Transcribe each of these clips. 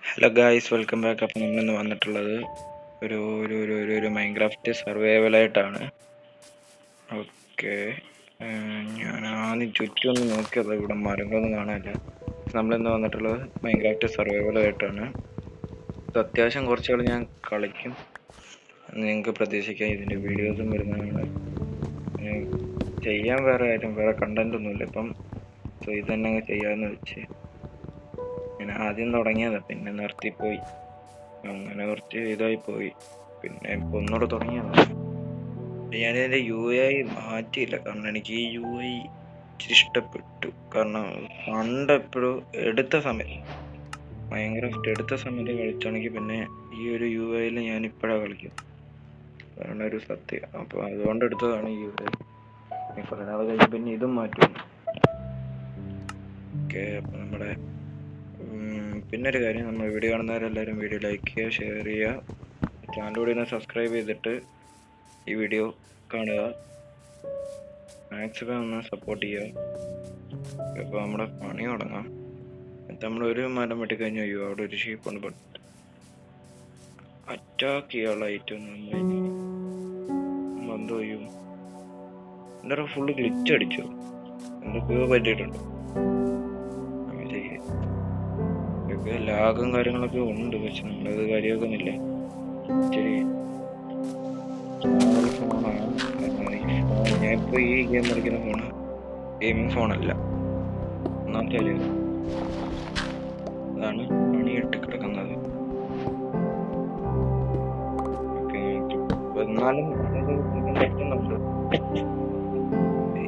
Hello guys, welcome back. അപ്പം നമ്മളിന്ന് വന്നിട്ടുള്ളത് ഒരു ഒരു ഒരു ഒരു ഒരു മൈൻക്രാഫ്റ്റ് സർവൈവലായിട്ടാണ്. ഓക്കെ, ഞാൻ ആദ്യം ചുറ്റും ഒന്ന് നോക്കിയത് ഇവിടെ മരങ്ങളൊന്നും കാണാനില്ല. നമ്മളിന്ന് വന്നിട്ടുള്ളത് മൈൻക്രാഫ്റ്റ് സർവൈവലായിട്ടാണ്. ഇത് അത്യാവശ്യം കുറച്ചുകൾ ഞാൻ കളിക്കും, നിങ്ങൾക്ക് പ്രതീക്ഷിക്കാം. ഇതിൻ്റെ വീഡിയോസും വരുന്നതാണ്. ചെയ്യാൻ വേറെ കണ്ടന്റ് ഒന്നുമില്ല ഇപ്പം. സോ ഇത് തന്നെ അങ്ങ് ചെയ്യാമെന്ന് വെച്ച് ഞാൻ ആദ്യം തുടങ്ങിയതാ, പിന്നെ നിർത്തിപ്പോയി. അങ്ങനെ കുറച്ച് ഇതായി പോയി. പിന്നെ ഇപ്പൊ ഒന്നുകൂടെ തുടങ്ങിയതാണ്. ഞാനിതിന്റെ UI മാറ്റിയില്ല, കാരണം എനിക്ക് ഈ UI ഇച്ചിരി ഇഷ്ടപ്പെട്ടു. കാരണം പണ്ട് എപ്പോഴും മൈൻക്രാഫ്റ്റ് എടുത്ത സമയത്ത് കളിച്ചാണെങ്കിൽ പിന്നെ ഈ ഒരു UI ഞാൻ ഇപ്പോഴാണ് കളിക്കും, കാരണം ഒരു സത്യം. അപ്പൊ അതുകൊണ്ട് എടുത്തതാണ് ഈ UI. കുറെ നാൾ കഴിഞ്ഞ് പിന്നെ ഇതും മാറ്റും. ഓക്കെ, അപ്പൊ നമ്മുടെ പിന്നെ ഒരു കാര്യം, നമ്മൾ വീഡിയോ കാണുന്നവരെല്ലാവരും വീഡിയോ ലൈക്ക് ചെയ്യുക, ഷെയർ ചെയ്യുക, ചാനൽ കൂടി ഒന്ന് സബ്സ്ക്രൈബ് ചെയ്തിട്ട് ഈ വീഡിയോ കാണുക, മാക്സിമം ഒന്ന് സപ്പോർട്ട് ചെയ്യുക. അപ്പോൾ നമ്മുടെ പണി തുടങ്ങാം. നമ്മൾ ഒരു മരം വെട്ടിക്കഴിഞ്ഞു. അയ്യോ, അവിടെ ഒരു ഷീപ്പ് ഉണ്ട്. ബട്ട് അറ്റാക്ക് ചെയ്യാനുള്ള ഐറ്റം നമ്മൾ എന്തോ ചെയ്യും? എന്താ ഫുള്ള് ഗ്ലിച്ച് അടിച്ചു, എന്തൊക്കെയോ പറ്റിയിട്ടുണ്ട്. ലാഗും കാര്യങ്ങളൊക്കെ ഉണ്ട്, പക്ഷെ നമ്മളത് കാര്യമാക്കുന്നില്ല. ഇച്ചിരി ഫോണാണ്, ഞാൻ ഇപ്പോൾ ഈ ഗെയിം കളിക്കുന്ന ഫോണ് ഗെയിമിംഗ് ഫോണല്ല. ഒന്നാമത്തെ കാര്യം അതാണ് പണിയിട്ട് കിടക്കുന്നത്. എന്നാലും പറ്റുന്നുണ്ട്.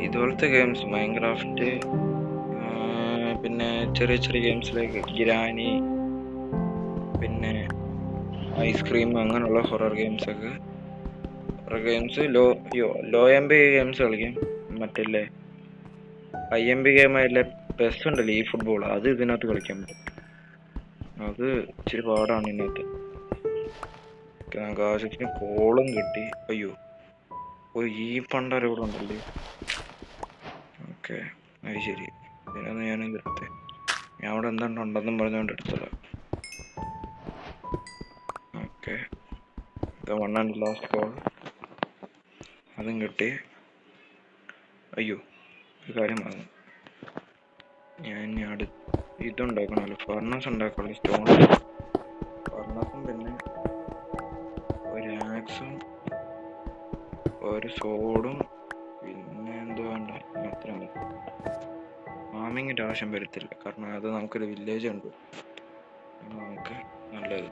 ഇതുപോലത്തെ ഗെയിംസ് മൈൻക്രാഫ്റ്റ്, പിന്നെ ചെറിയ ചെറിയ ഗെയിംസിലേക്ക് ഗ്രാനി, പിന്നെ ഐസ്ക്രീം, അങ്ങനെയുള്ള horror games low MB games കളിക്കും. മറ്റല്ലേ IMB ഗെയിമായില്ലേ പെസ് ഉണ്ടല്ലോ, ഈ ഫുട്ബോൾ, അത് ഇതിനകത്ത് കളിക്കാൻ പറ്റും. അത് ഇച്ചിരി പാടാണ് ഇതിനകത്ത്. നമുക്ക് ആവശ്യത്തിന് കോളും കിട്ടി. അയ്യോ, ഈ പണ്ടര ഇവിടെ ഉണ്ടല്ലേ. ഓക്കെ, അത് ശരി. ഇതിനൊന്ന് ഞാൻ എടുത്തേ. ഞാൻ അവിടെ എന്തുണ്ടെന്നും പറഞ്ഞുകൊണ്ട് എടുത്തതാ. Okay, one and last call, അതും കിട്ടി. അയ്യോ, ഒരു കാര്യം പറഞ്ഞു, ഞാൻ ഇതുണ്ടാക്കണമല്ലോ, ഫർണസ് ഉണ്ടാക്കാമല്ലോ. സ്റ്റോൺ ഫർണസും പിന്നെ ഒരു ആക്സും ഒരു സോഡും പിന്നെ എന്തോ വേണ്ട, അത്ര മതി. ഫാമിങ്ങിൻ്റെ ആവശ്യം വരത്തില്ല, കാരണം അത് നമുക്കൊരു വില്ലേജ് ഉണ്ട്. നമുക്ക് നല്ലത്.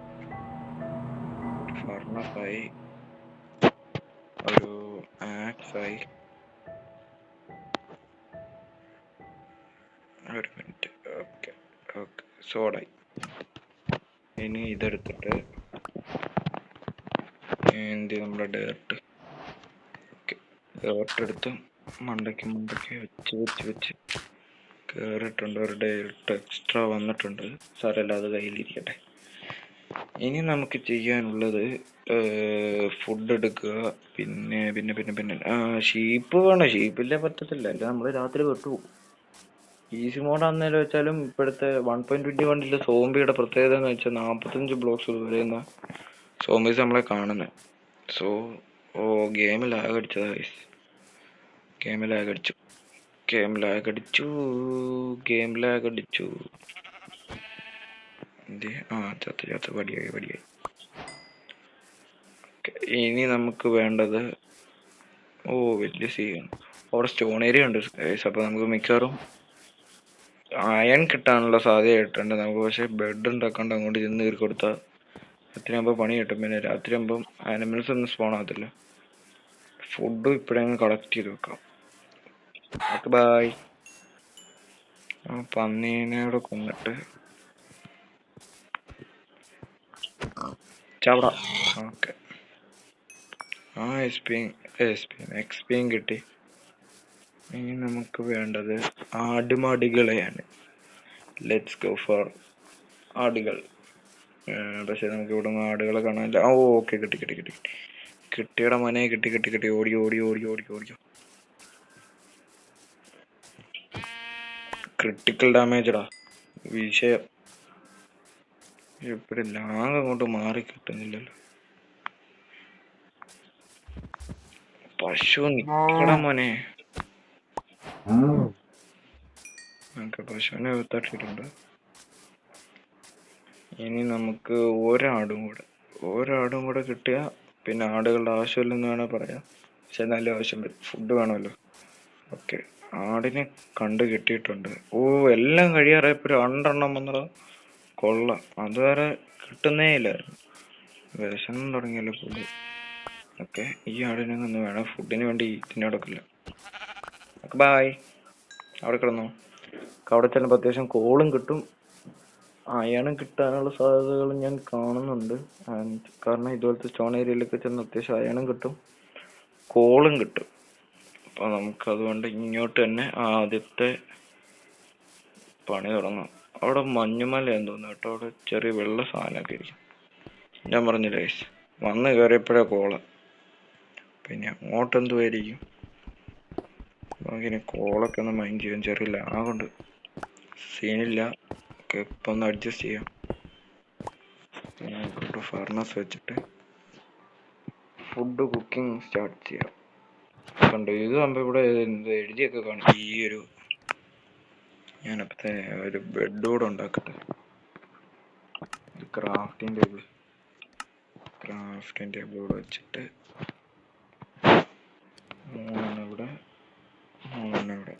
ഫർണസായി, ഒരു ആക്സായി, ഒരു മിനിറ്റ്. Okay okay, സോഡായി. ഇനി ഇതെടുത്തിട്ട് നമ്മുടെ ഡേർട്ട് എടുത്ത് മണ്ടയ്ക്ക് വെച്ച് കയറിയിട്ടുണ്ട്. ഒരു ഡേർട്ട് എക്സ്ട്രാ വന്നിട്ടുണ്ട്, സാരമില്ല, അത് കയ്യിലിരിക്കട്ടെ. ഇനി നമുക്ക് ചെയ്യാനുള്ളത് ഫുഡ് എടുക്കുക. പിന്നെ പിന്നെ പിന്നെ പിന്നെ ഷീപ്പ് വേണം. ഷീപ്പില്ലേ പറ്റത്തില്ല, അല്ല നമ്മൾ രാത്രി വെട്ടുപോകും. ഈസി മോഡ് ആണെന്ന് വെച്ചാലും ഇപ്പോഴത്തെ 1.21 സോംബിയുടെ പ്രത്യേകത എന്ന് വെച്ചാൽ 45 ബ്ലോക്സ് വരുന്ന സോംബീസ് നമ്മളെ കാണുന്നത്. സോ ഗെയിം ലാഗ് അടിച്ചതാ. ഗെയിം ലാഗ് അടിച്ചു. ചത്ത് പടിയായി. ഇനി നമുക്ക് വേണ്ടത് വലിയ സീൻ. അവിടെ സ്റ്റോൺ ഏരിയ ഉണ്ട്. അപ്പോൾ നമുക്ക് മിക്കവാറും അയൺ കിട്ടാനുള്ള സാധ്യതയായിട്ടുണ്ട് നമുക്ക്. പക്ഷെ ബെഡ് ഉണ്ടാക്കാണ്ട് അങ്ങോട്ട് ചെന്ന് കയറി കൊടുത്താൽ രാത്രിയാകുമ്പോൾ പണി കിട്ടും. പിന്നെ രാത്രിയാകുമ്പം ആനിമൽസ് ഒന്നും സ്പോൺ ആകത്തില്ല. ഫുഡും ഇപ്പോഴെങ്കിലും കളക്ട് ചെയ്ത് വെക്കാം. Okay, by. പന്നീനോട് കൊന്നിട്ട് ചവട. ഓക്കെ, എക്സ്പിയും കിട്ടി. ഇനി നമുക്ക് വേണ്ടത് ആടുമാടുകളെയാണ്. ലെറ്റ്സ് ഗോ ഫോർ ആടുകൾ. പക്ഷെ നമുക്ക് ഇവിടെ നിന്ന് ആടുകളെ കാണാനില്ല. ഓക്കെ, കിട്ടിയുടെ മോനെ, കിട്ടി. ഓടിയോ. ക്രിട്ടിക്കൽ ഡാമേജടാ. വിഷയം. ഇപ്പഴും ലാഗ് അങ്ങോട്ട് മാറി കിട്ടുന്നില്ലല്ലോ. പശു നിക്കട മോനെ. നമുക്ക് പശുവിനെ തട്ടിയിട്ടുണ്ട്. ഇനി നമുക്ക് ഒരാടും കൂടെ കിട്ടിയ പിന്നെ ആടുകളുടെ ആവശ്യമില്ലെന്ന് വേണേൽ പറയാം. പക്ഷെ നല്ല ആവശ്യം വരും, ഫുഡ് വേണമല്ലോ. ഓക്കെ, ആടിനെ കണ്ടു കിട്ടിയിട്ടുണ്ട്. ഓ, എല്ലാം കഴിയാറായപ്പോ 2 വന്നതാ. കൊള്ളാം, അതുവരെ കിട്ടുന്നേ ഇല്ലായിരുന്നു. വിശന്നും തുടങ്ങിയല്ലോ ഫുഡ്. ഓക്കെ, ഈ ആടിനെ ഒന്ന് വേണം ഫുഡിന് വേണ്ടി തിന്നടക്കില്ല. Okay, bye. അവിടെ കിടന്നു. അവിടെ ചെല്ലുമ്പോൾ അത്യാവശ്യം കോളും കിട്ടും, അയണും കിട്ടാനുള്ള സാധ്യതകൾ ഞാൻ കാണുന്നുണ്ട്. കാരണം ഇതുപോലത്തെ സ്റ്റോൺ ഏരിയയിലൊക്കെ ചെന്ന് അത്യാവശ്യം അയണും കിട്ടും, കോളും കിട്ടും. അപ്പൊ നമുക്ക് അതുകൊണ്ട് ഇങ്ങോട്ട് തന്നെ ആദ്യത്തെ പണി തുടങ്ങാം. അവിടെ മഞ്ഞുമലയാന്ന് തോന്നുന്നു കേട്ടോ. അവിടെ ചെറിയ വെള്ള സാധനമൊക്കെ ഇരിക്കും. ഞാൻ പറഞ്ഞില്ലേ വന്ന് കയറിയപ്പോഴേ കോള. പിന്നെ അങ്ങോട്ട് എന്തുമായിരിക്കും. നമുക്കിനി കോളൊക്കെ ഒന്ന് മൈൻഡ് ചെയ്യാൻ ചെറിയ ലാഗുണ്ട്, സീനില്ല. ഓക്കെ, ഇപ്പം ഒന്ന് അഡ്ജസ്റ്റ് ചെയ്യാം. നമുക്കിട്ട് ഫർണസ് വെച്ചിട്ട് ഫുഡ് കുക്കിംഗ് സ്റ്റാർട്ട് ചെയ്യാം. കണ്ടു, ഇത് ആകുമ്പോൾ ഇവിടെ എന്ത് എഴുതിയൊക്കെ കാണും. ഈ ഒരു ഞാനപ്പത്തെ ഒരു ബെഡ് കൂടെ ഉണ്ടാക്കട്ടെ. ക്രാഫ്റ്റിംഗ് ടേബിൾ കൂടെ വെച്ചിട്ട് 3 ഇവിടെ 3 ഇവിടെ.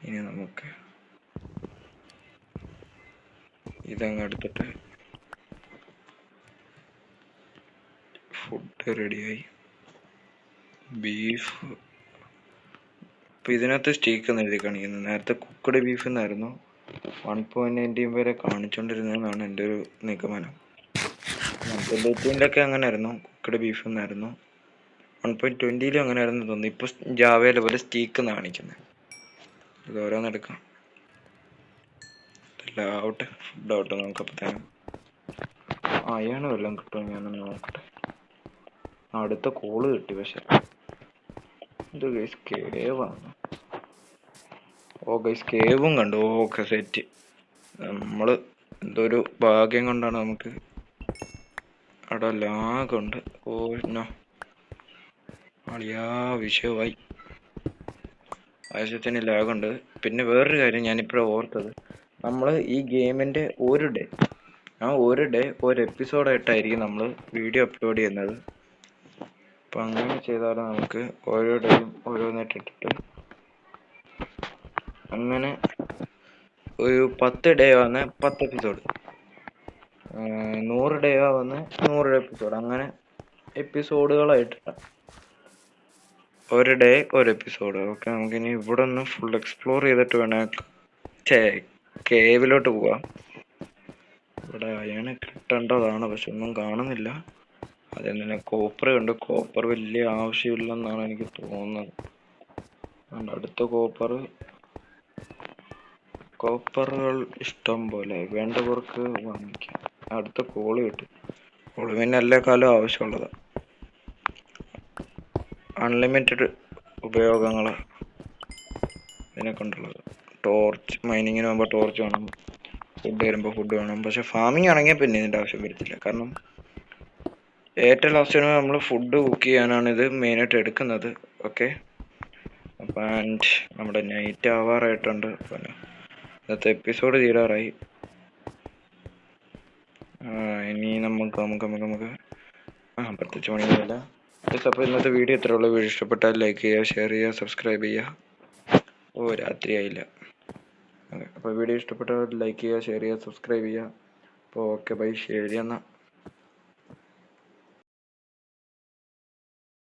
ഇനി നമുക്ക് ഇതങ്ങ് എടുത്തിട്ട് ഫുഡ് റെഡിയായി. ബീഫ് ഇപ്പം ഇതിനകത്ത് സ്റ്റീക്ക് എന്ന് എഴുതി കാണിക്കുന്നത്, നേരത്തെ കുക്കഡ് ബീഫ് എന്നായിരുന്നു. 1.19 വരെ കാണിച്ചുകൊണ്ടിരുന്നതെന്നാണ് എൻ്റെ ഒരു നിഗമനം. 1.18 അങ്ങനെ ആയിരുന്നു, കുക്കഡ് ബീഫ് എന്നായിരുന്നു. 1.20 അങ്ങനെ ആയിരുന്നു തോന്നുന്നു. ഇപ്പൊ ജാവയിലെ പോലെ സ്റ്റീക്ക് എന്ന് കാണിക്കുന്നത്. ഇത് ഓരോന്നെടുക്കാം. എല്ലാം ആവട്ടെ, ഫുഡ് ആവട്ടെ. നമുക്കപ്പത്തേനും അയാണ് വല്ലതും കിട്ടും, ഞാനൊന്ന് നോക്കട്ടെ. അടുത്ത കോള് കിട്ടി. പക്ഷെ ഇത് ഗൈസ് കേവാണ്. ഓ ഗൈസ്, കേവും കണ്ടു. Okay, set. നമ്മള് എന്തോ ഒരു ഭാഗ്യം കൊണ്ടാണ് നമുക്ക് അവിടെ ലാഗുണ്ട്. ഓ നോ, അളിയാ വിഷയമായി. ആവശ്യത്തിന് ലാഗുണ്ട്. പിന്നെ വേറൊരു കാര്യം ഞാനിപ്പോഴാണ് ഓർത്തത്, നമ്മൾ ഈ ഗെയിമിൻ്റെ ഒരു ഡേ ഒരു എപ്പിസോഡായിട്ടായിരിക്കും നമ്മൾ വീഡിയോ അപ്ലോഡ് ചെയ്യുന്നത്. അപ്പം അങ്ങനെ ചെയ്താൽ നമുക്ക് ഓരോ ഡേയും ഓരോന്നിട്ടിട്ട് അങ്ങനെ ഒരു 10 ഡേ വന്ന് 10 എപ്പിസോഡ്, 100 ഡേ വന്ന് 100 എപ്പിസോഡ്, അങ്ങനെ എപ്പിസോഡുകളായിട്ടില്ല. ഒരു ഡേ ഒരു എപ്പിസോഡ്. ഓക്കെ, നമുക്കിനി ഇവിടെ ഒന്ന് ഫുൾ എക്സ്പ്ലോർ ചെയ്തിട്ട് വേണം കേവിലോട്ട് പോവാം. ഇവിടെ അയണ് കിട്ടേണ്ടതാണ്, പക്ഷെ ഒന്നും കാണുന്നില്ല. അതെന്തിനാ കോപ്പർ കണ്ട്. കോപ്പർ വലിയ ആവശ്യമില്ലെന്നാണ് എനിക്ക് തോന്നുന്നത്. അടുത്ത കോപ്പറുകൾ ഇഷ്ടം പോലെ വേണ്ടവർക്ക് വാങ്ങിക്കാം. അടുത്ത കോള് കിട്ടും. കോള് പിന്നെ എല്ലാ കാലവും ആവശ്യമുള്ളതാണ്. അൺലിമിറ്റഡ് ഉപയോഗങ്ങൾ ഇതിനെ കൊണ്ടുള്ളത്. ടോർച്ച് മൈനിങ്ങിന് പോകുമ്പോൾ ടോർച്ച് വേണം, ഫുഡ് വരുമ്പോൾ ഫുഡ് വേണം. പക്ഷെ ഫാമിങ് ആണെങ്കിൽ പിന്നെ ഇതിൻ്റെ ആവശ്യം വരത്തില്ല. കാരണം ഏറ്റവും ലാസ്റ്റിന് നമ്മൾ ഫുഡ് കുക്ക് ചെയ്യാനാണ് ഇത് മെയിനായിട്ട് എടുക്കുന്നത്. ഓക്കെ, അപ്പം ആൻഡ് നമ്മുടെ നൈറ്റ് ആവാറായിട്ടുണ്ട്. പിന്നെ ഇന്നത്തെ എപ്പിസോഡ് തീരാറായി. ഇനി നമുക്ക് പ്രത്യേകിച്ച് പണിയൊന്നുമില്ല. അപ്പോൾ ഇന്നത്തെ വീഡിയോ ഇത്രേ ഉള്ളൂ. വീഡിയോ ഇഷ്ടപ്പെട്ടാൽ ലൈക്ക് ചെയ്യുക, ഷെയർ ചെയ്യുക, സബ്സ്ക്രൈബ് ചെയ്യുക. ഓ, രാത്രിയായില്ല. അപ്പോൾ വീഡിയോ ഇഷ്ടപ്പെട്ടാൽ ലൈക്ക് ചെയ്യുക, ഷെയർ ചെയ്യുക, സബ്സ്ക്രൈബ് ചെയ്യുക. അപ്പോൾ ഓക്കെ, ബൈ, ശരി എന്നാൽ.